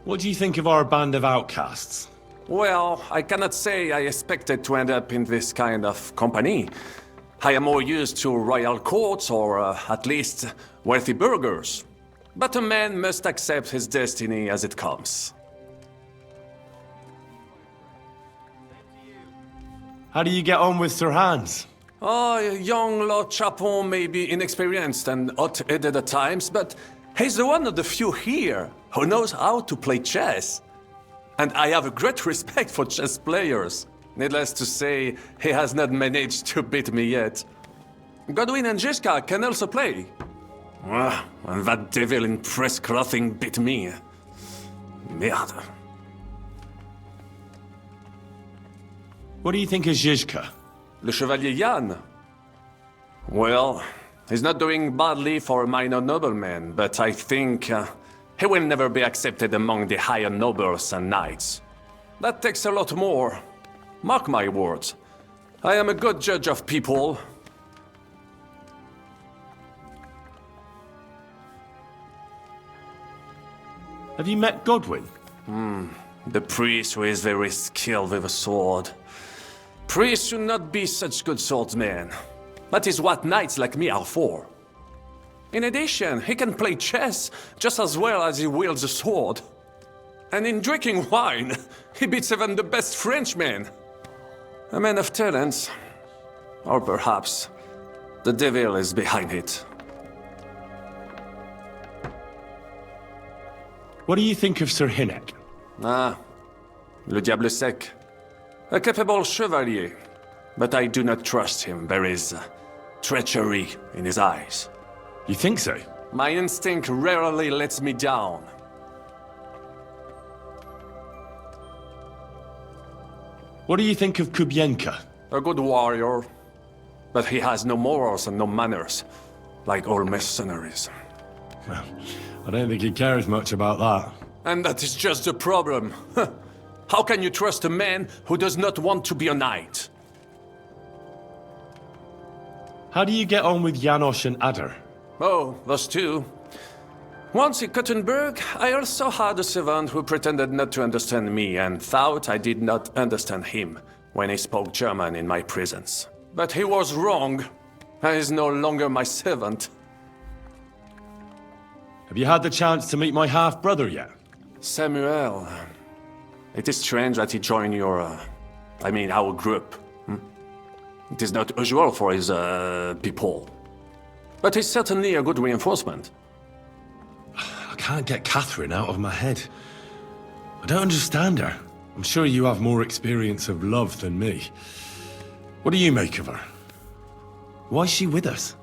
What do you think of our band of outcasts? Well, I cannot say I expected to end up in this kind of company. I am more used to royal courts or at least wealthy burghers. But a man must accept his destiny as it comes. How do you get on with Sir Hans? Oh, young Lord Chapon may be inexperienced and hot-headed at times, but he's the one of the few here who knows how to play chess. And I have a great respect for chess players. Needless to say, he has not managed to beat me yet. Godwin and Jiska can also play. And that devil in press clothing beat me. Merde. What do you think of Zizka? Le Chevalier Jan? Well, he's not doing badly for a minor nobleman, but I think he will never be accepted among the higher nobles and knights. That takes a lot more. Mark my words. I am a good judge of people. Have you met Godwin? The priest who is very skilled with a sword. Priests should not be such good swordsmen. That is what knights like me are for. In addition, he can play chess just as well as he wields a sword. And in drinking wine, he beats even the best Frenchmen. A man of talents. Or perhaps the devil is behind it. What do you think of Sir Hynek? Le Diable Sec. A capable chevalier, but I do not trust him. There is treachery in his eyes. You think so? My instinct rarely lets me down. What do you think of Kubienka? A good warrior, but he has no morals and no manners, like all mercenaries. Well, I don't think he cares much about that. And that is just the problem. How can you trust a man who does not want to be a knight? How do you get on with Janosch and Adder? Oh, those two. Once in Kuttenberg, I also had a servant who pretended not to understand me and thought I did not understand him when he spoke German in my presence. But he was wrong. He is no longer my servant. Have you had the chance to meet my half-brother yet? Samuel. It is strange that he joined your... our group. It is not usual for his, people. But he's certainly a good reinforcement. I can't get Catherine out of my head. I don't understand her. I'm sure you have more experience of love than me. What do you make of her? Why is she with us?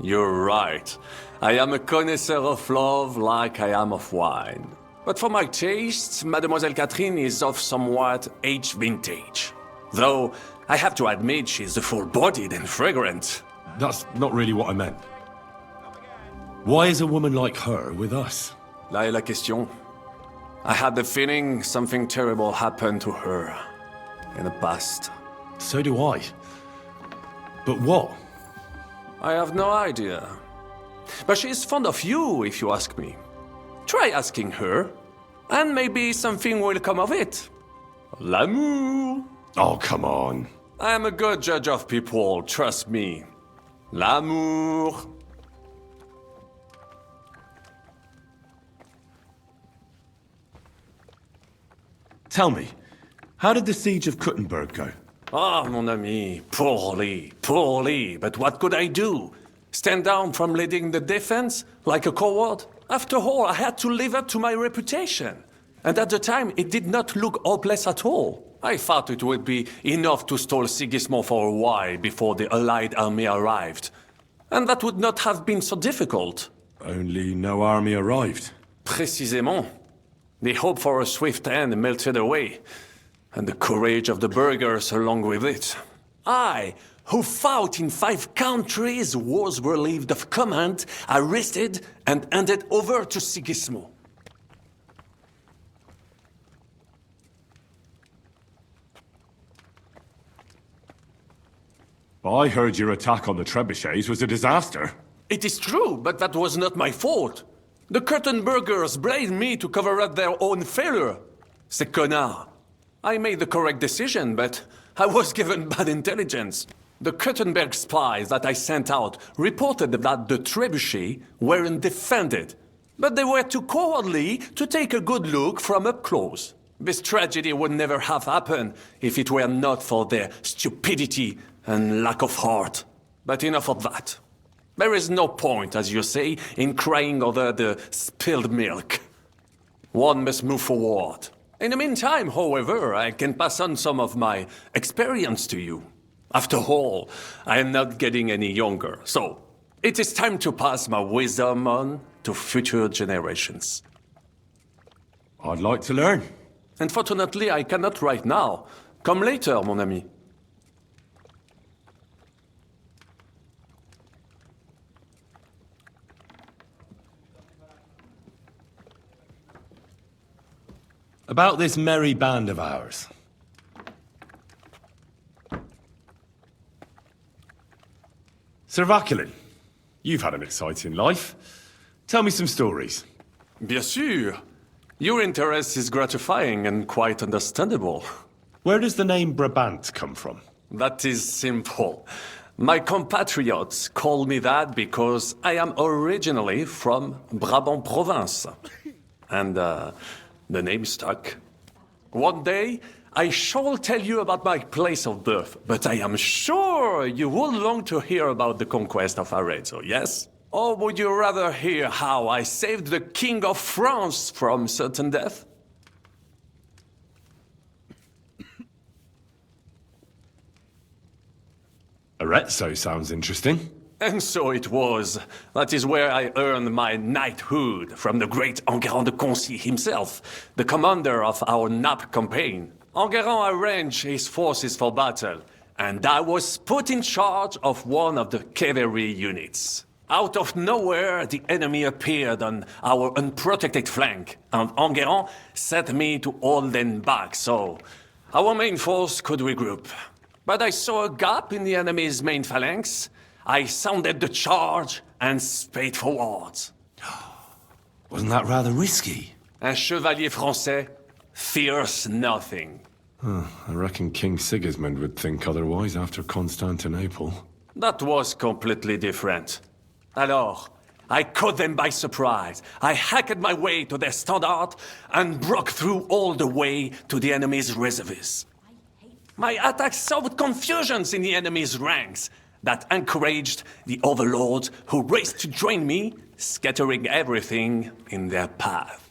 You're right. I am a connoisseur of love like I am of wine. But for my taste, Mademoiselle Catherine is of somewhat aged vintage. Though, I have to admit she's full-bodied and fragrant. That's not really what I meant. Why is a woman like her with us? Là est la question. I had the feeling something terrible happened to her in the past. So do I. But what? I have no idea. But she is fond of you, if you ask me. Try asking her, and maybe something will come of it. L'amour. Oh, come on. I am a good judge of people, trust me. L'amour. Tell me, how did the siege of Kuttenberg go? Ah, mon ami, poorly, poorly. But what could I do? Stand down from leading the defense like a coward? After all, I had to live up to my reputation. And at the time, it did not look hopeless at all. I thought it would be enough to stall Sigismund for a while before the Allied army arrived. And that would not have been so difficult. Only no army arrived. Précisément. The hope for a swift end melted away, and the courage of the burghers along with it. I, who fought in 5 countries, was relieved of command, arrested, and handed over to Sigismund. I heard your attack on the trebuchets was a disaster. It is true, but that was not my fault. The Kurtenbergers blamed me to cover up their own failure. Ces connards. I made the correct decision, but I was given bad intelligence. The Kurtenberg spies that I sent out reported that the trebuchets weren't defended, but they were too cowardly to take a good look from up close. This tragedy would never have happened if it were not for their stupidity and lack of heart. But enough of that. There is no point, as you say, in crying over the spilled milk. One must move forward. In the meantime, however, I can pass on some of my experience to you. After all, I am not getting any younger, so it is time to pass my wisdom on to future generations. I'd like to learn. Unfortunately, I cannot right now. Come later, mon ami. About this merry band of ours. Sir Vauquelin, you've had an exciting life. Tell me some stories. Bien sûr. Your interest is gratifying and quite understandable. Where does the name Brabant come from? That is simple. My compatriots call me that because I am originally from Brabant province. And, the name stuck. One day, I shall tell you about my place of birth, but I am sure you will long to hear about the conquest of Arezzo, yes? Or would you rather hear how I saved the King of France from certain death? Arezzo sounds interesting. And so it was. That is where I earned my knighthood from the great Enguerrand de Concy himself, the commander of our Naples campaign. Enguerrand arranged his forces for battle, and I was put in charge of one of the cavalry units. Out of nowhere, the enemy appeared on our unprotected flank, and Enguerrand set me to hold them back so our main force could regroup. But I saw a gap in the enemy's main phalanx. I sounded the charge and sped forwards. Wasn't that rather risky? Un chevalier français fears nothing. I reckon King Sigismund would think otherwise after Constantinople. That was completely different. Alors, I caught them by surprise. I hacked my way to their standard and broke through all the way to the enemy's reserves. My attack sowed confusions in the enemy's ranks that encouraged the overlords who raced to join me, scattering everything in their path.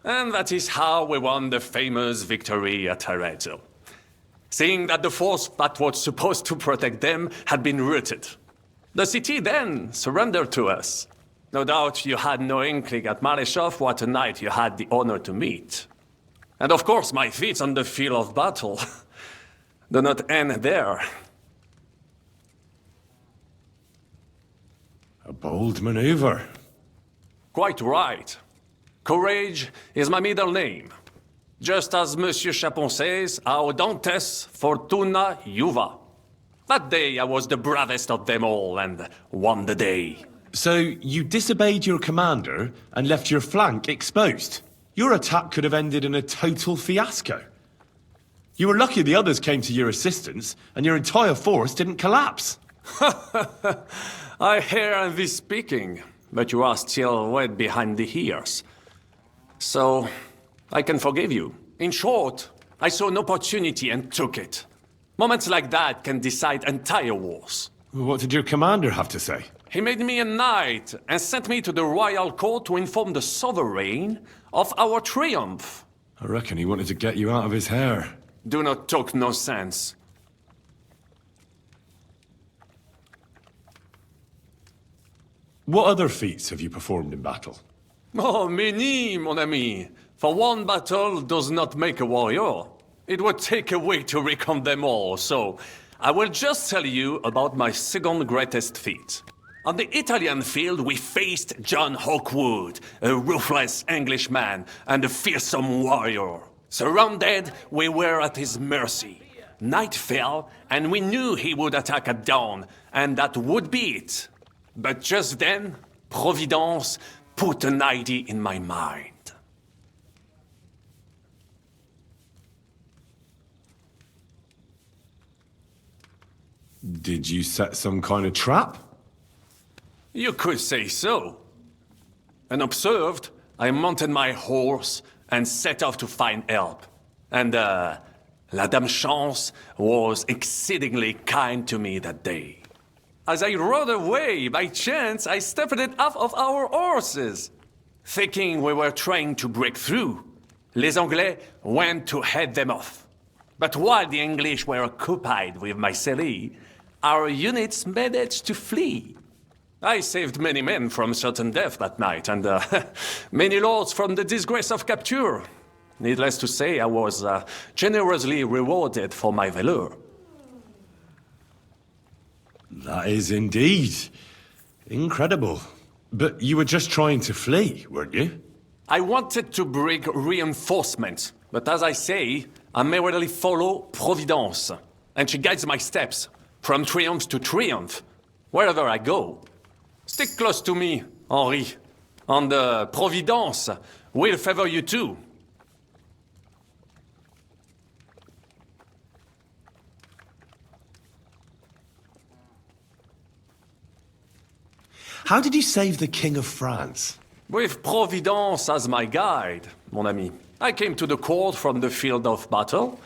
And that is how we won the famous victory at Arezzo. Seeing that the force that was supposed to protect them had been routed. The city then surrendered to us. No doubt you had no inkling at Maleshov what a knight you had the honor to meet. And of course my feats on the field of battle do not end there. A bold maneuver. Quite right. Courage is my middle name. Just as Monsieur Chapon says, Audantes fortuna juva. That day I was the bravest of them all and won the day. So you disobeyed your commander and left your flank exposed? Your attack could have ended in a total fiasco. You were lucky the others came to your assistance and your entire force didn't collapse. I hear thee speaking, but you are still wet behind the ears. So, I can forgive you. In short, I saw an opportunity and took it. Moments like that can decide entire wars. What did your commander have to say? He made me a knight and sent me to the royal court to inform the sovereign of our triumph. I reckon he wanted to get you out of his hair. Do not talk nonsense. What other feats have you performed in battle? Oh, many, mon ami. For one battle does not make a warrior. It would take a week to recount them all, so I will just tell you about my second greatest feat. On the Italian field, we faced John Hawkwood, a ruthless Englishman and a fearsome warrior. Surrounded, we were at his mercy. Night fell, and we knew he would attack at dawn, and that would be it. But just then, Providence put an idea in my mind. Did you set some kind of trap? You could say so. Unobserved, I mounted my horse and set off to find help. And, La Dame Chance was exceedingly kind to me that day. As I rode away, by chance, I stepped it off of our horses. Thinking we were trying to break through, les Anglais went to head them off. But while the English were occupied with my Marseille, our units managed to flee. I saved many men from certain death that night, and many lords from the disgrace of capture. Needless to say, I was generously rewarded for my valor. That is indeed incredible. But you were just trying to flee, weren't you? I wanted to bring reinforcements, but as I say, I merely follow Providence, and she guides my steps, from triumph to triumph, wherever I go. Stick close to me, Henri, and Providence will favor you too. How did you save the King of France? With Providence as my guide, mon ami, I came to the court from the field of battle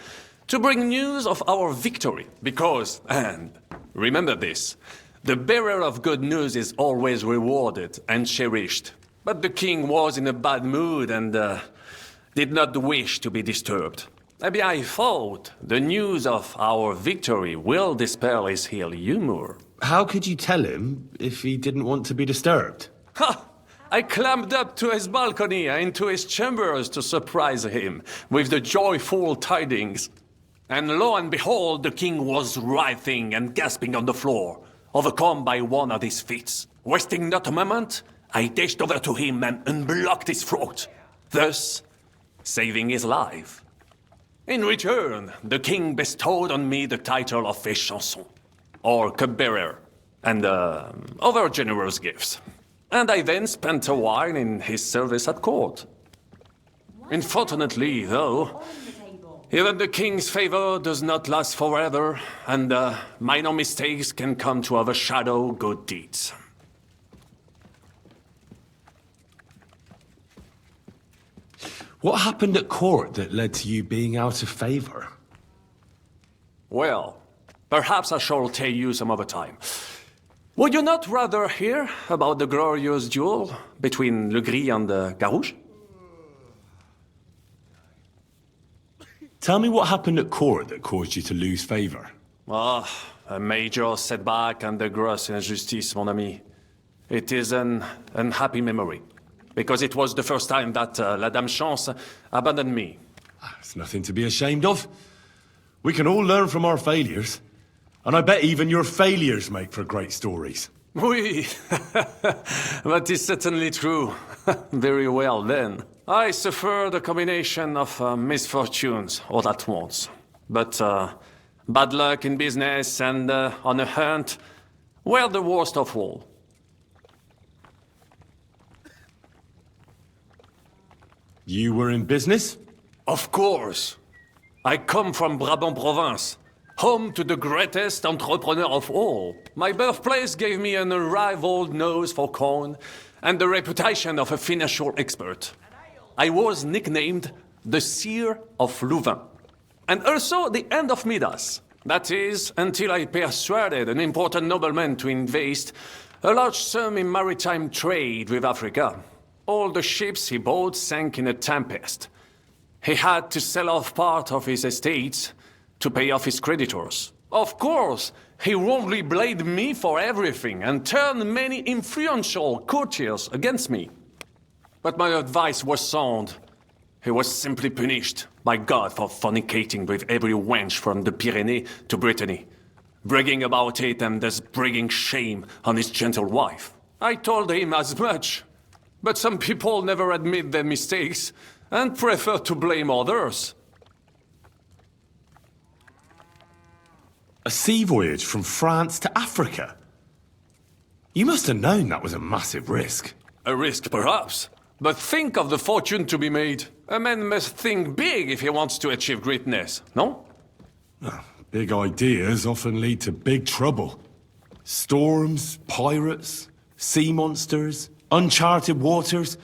to bring news of our victory, because, and remember this, the bearer of good news is always rewarded and cherished. But the king was in a bad mood and did not wish to be disturbed. Maybe I thought the news of our victory will dispel his ill humor. How could you tell him if he didn't want to be disturbed? Ha! I climbed up to his balcony and into his chambers to surprise him with the joyful tidings. And lo and behold, the king was writhing and gasping on the floor, overcome by one of his fits. Wasting not a moment, I dashed over to him and unblocked his throat, thus saving his life. In return, the king bestowed on me the title of Échanson, or cupbearer, and other generous gifts. And I then spent a while in his service at court. Unfortunately, though, even the king's favor does not last forever, and minor mistakes can come to overshadow good deeds. What happened at court that led to you being out of favor? Well, perhaps I shall tell you some other time. Would you not rather hear about the glorious duel between Le Gris and Carouge? Tell me what happened at court that caused you to lose favor. Ah, a major setback and a gross injustice, mon ami. It is an unhappy memory, because it was the first time that La Dame Chance abandoned me. It's nothing to be ashamed of. We can all learn from our failures. And I bet even your failures make for great stories. Oui, that is certainly true. Very well, then. I suffered a combination of misfortunes all at once. But bad luck in business and on a hunt were the worst of all. You were in business? Of course. I come from Brabant province, home to the greatest entrepreneur of all. My birthplace gave me an unrivaled nose for coin and the reputation of a financial expert. I was nicknamed the Seer of Louvain, and also the End of Midas. That is, until I persuaded an important nobleman to invest a large sum in maritime trade with Africa. All the ships he bought sank in a tempest. He had to sell off part of his estates to pay off his creditors. Of course, he wrongly blamed me for everything and turned many influential courtiers against me. But my advice was sound. He was simply punished by God for fornicating with every wench from the Pyrenees to Brittany, bragging about it and thus bringing shame on his gentle wife. I told him as much, but some people never admit their mistakes and prefer to blame others. A sea voyage from France to Africa? You must have known that was a massive risk. A risk, perhaps. But think of the fortune to be made. A man must think big if he wants to achieve greatness, no? Big ideas often lead to big trouble. Storms, pirates, sea monsters, uncharted waters.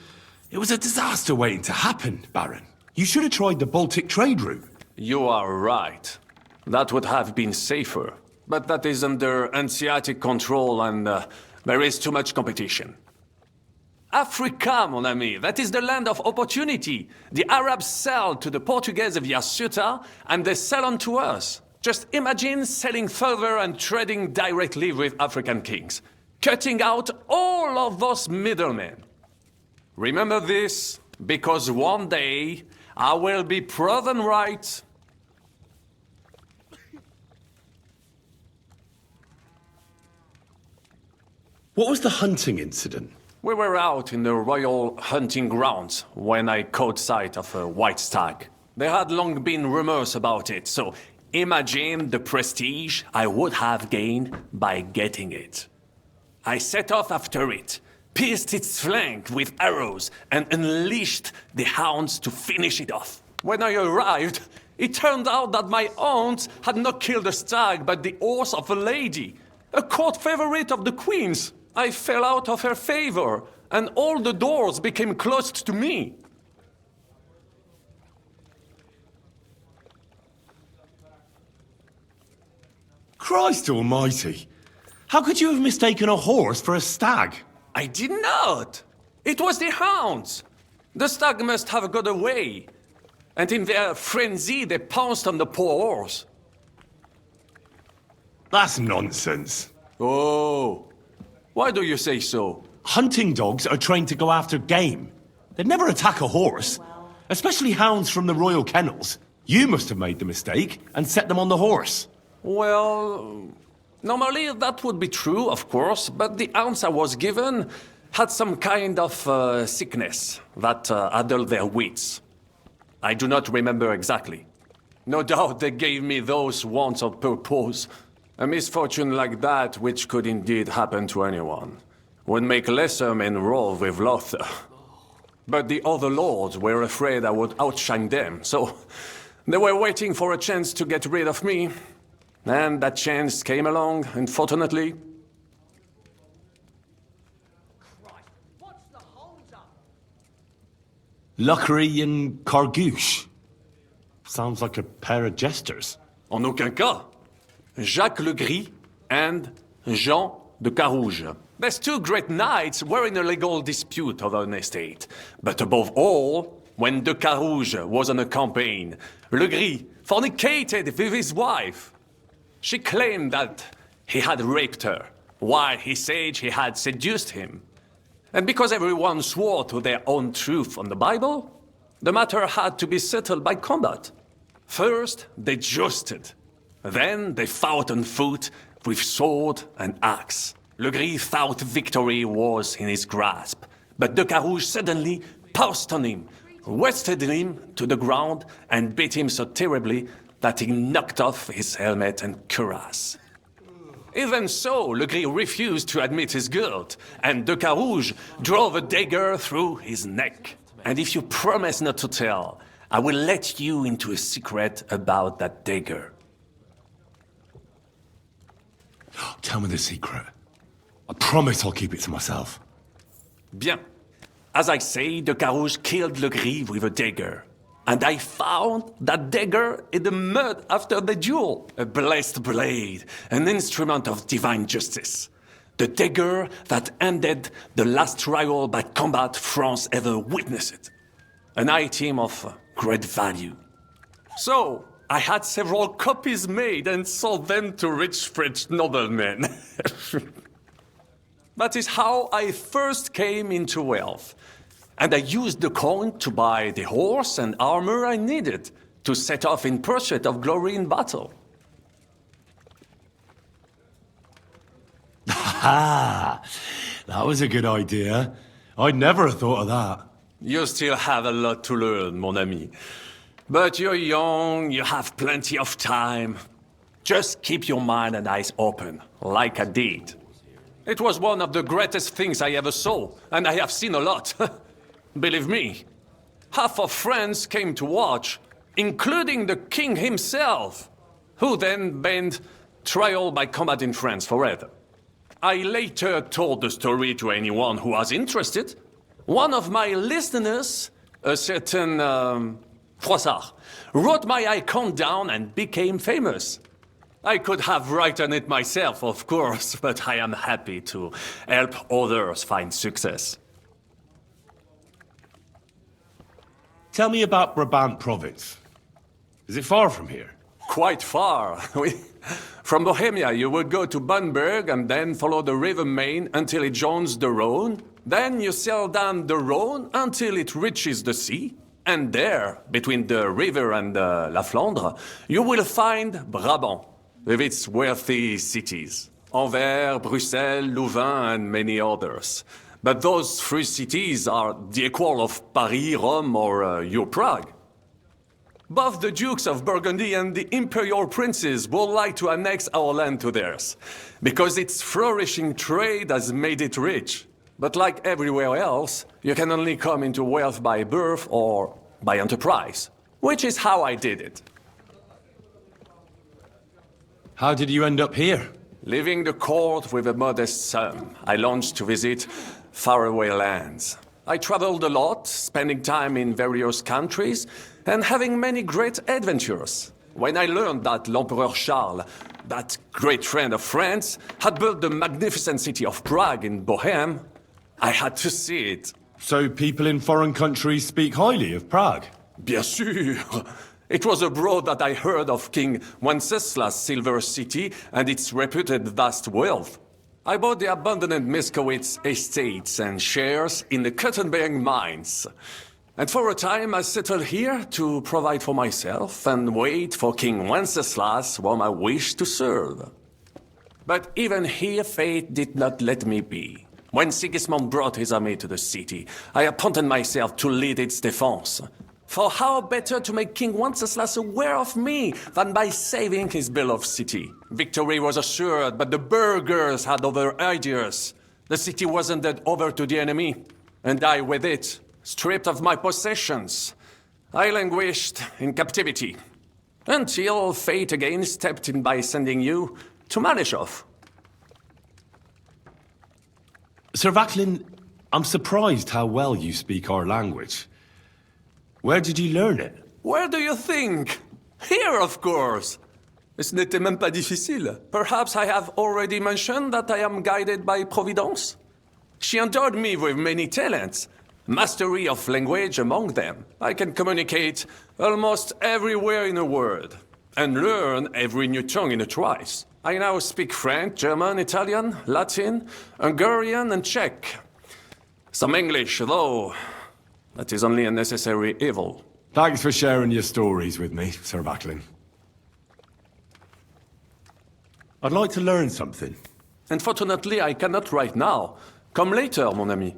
It was a disaster waiting to happen, Baron. You should have tried the Baltic trade route. You are right. That would have been safer. But that is under Hanseatic control and there is too much competition. Africa, mon ami, that is the land of opportunity. The Arabs sell to the Portuguese via Ceuta and they sell on to us. Just imagine selling further and trading directly with African kings. Cutting out all of those middlemen. Remember this, because one day I will be proven right. What was the hunting incident? We were out in the royal hunting grounds when I caught sight of a white stag. There had long been rumors about it, so imagine the prestige I would have gained by getting it. I set off after it, pierced its flank with arrows, and unleashed the hounds to finish it off. When I arrived, it turned out that my aunt had not killed a stag but the horse of a lady, a court favorite of the queen's. I fell out of her favor, and all the doors became closed to me. Christ almighty! How could you have mistaken a horse for a stag? I did not! It was the hounds! The stag must have got away, and in their frenzy they pounced on the poor horse. That's nonsense. Oh, why do you say so? Hunting dogs are trained to go after game. They'd never attack a horse, especially hounds from the royal kennels. You must have made the mistake and set them on the horse. Well, normally that would be true, of course, but the hounds I was given had some kind of sickness that addled their wits. I do not remember exactly. No doubt they gave me those once on purpose. A misfortune like that, which could indeed happen to anyone, would make lesser men roll with laughter. But the other lords were afraid I would outshine them, so they were waiting for a chance to get rid of me. And that chance came along, unfortunately. Luckery and Cargouche. Sounds like a pair of jesters. En aucun cas. Jacques le Gris and Jean de Carouge. These two great knights were in a legal dispute over an estate. But above all, when de Carouge was on a campaign, Le Gris fornicated with his wife. She claimed that he had raped her, while he said he had seduced him. And because everyone swore to their own truth on the Bible, the matter had to be settled by combat. First, they jousted. Then they fought on foot with sword and axe. Le Gris thought victory was in his grasp, but de Carouge suddenly pounced on him, wrested him to the ground, and beat him so terribly that he knocked off his helmet and cuirass. Even so, Le Gris refused to admit his guilt, and de Carouge drove a dagger through his neck. And if you promise not to tell, I will let you into a secret about that dagger. Tell me the secret. I promise I'll keep it to myself. Bien. As I say, de Carouge killed Le Gris with a dagger. And I found that dagger in the mud after the duel. A blessed blade, an instrument of divine justice. The dagger that ended the last trial by combat France ever witnessed. An item of great value. So, I had several copies made and sold them to rich French noblemen. That is how I first came into wealth. And I used the coin to buy the horse and armor I needed to set off in pursuit of glory in battle. Ah, that was a good idea. I'd never have thought of that. You still have a lot to learn, mon ami. But you're young, you have plenty of time. Just keep your mind and eyes open, like I did. It was one of the greatest things I ever saw, and I have seen a lot. Believe me. Half of France came to watch, including the king himself, who then banned trial by combat in France forever. I later told the story to anyone who was interested. One of my listeners, a certain Froissart, wrote my icon down and became famous. I could have written it myself, of course, but I am happy to help others find success. Tell me about Brabant province. Is it far from here? Quite far. From Bohemia, you would go to Bamberg and then follow the river Main until it joins the Rhone. Then you sail down the Rhone until it reaches the sea. And there, between the river and La Flandre, you will find Brabant, with its wealthy cities. Anvers, Bruxelles, Louvain, and many others. But those three cities are the equal of Paris, Rome, or your Prague. Both the Dukes of Burgundy and the Imperial Princes would like to annex our land to theirs, because its flourishing trade has made it rich. But like everywhere else, you can only come into wealth by birth or by enterprise, which is how I did it. How did you end up here? Leaving the court with a modest sum, I launched to visit faraway lands. I traveled a lot, spending time in various countries, and having many great adventures. When I learned that l'Empereur Charles, that great friend of France, had built the magnificent city of Prague in Bohème, I had to see it. So people in foreign countries speak highly of Prague? Bien sûr! It was abroad that I heard of King Wenceslas' silver city and its reputed vast wealth. I bought the abandoned Miskowitz estates and shares in the Kuttenberg mines. And for a time I settled here to provide for myself and wait for King Wenceslas, whom I wished to serve. But even here fate did not let me be. When Sigismund brought his army to the city, I appointed myself to lead its defense. For how better to make King Wenceslas aware of me than by saving his beloved city? Victory was assured, but the burghers had other ideas. The city was handed over to the enemy, and I with it, stripped of my possessions. I languished in captivity, until fate again stepped in by sending you to Malishov. Sir Vauquelin, I'm surprised how well you speak our language. Where did you learn it? Where do you think? Here, of course. Ce n'était même pas difficile. Perhaps I have already mentioned that I am guided by Providence. She endowed me with many talents, mastery of language among them. I can communicate almost everywhere in a word, and learn every new tongue in a trice. I now speak French, German, Italian, Latin, Hungarian, and Czech. Some English, though. That is only a necessary evil. Thanks for sharing your stories with me, Sir Vauquelin. I'd like to learn something. Unfortunately, I cannot right now. Come later, mon ami.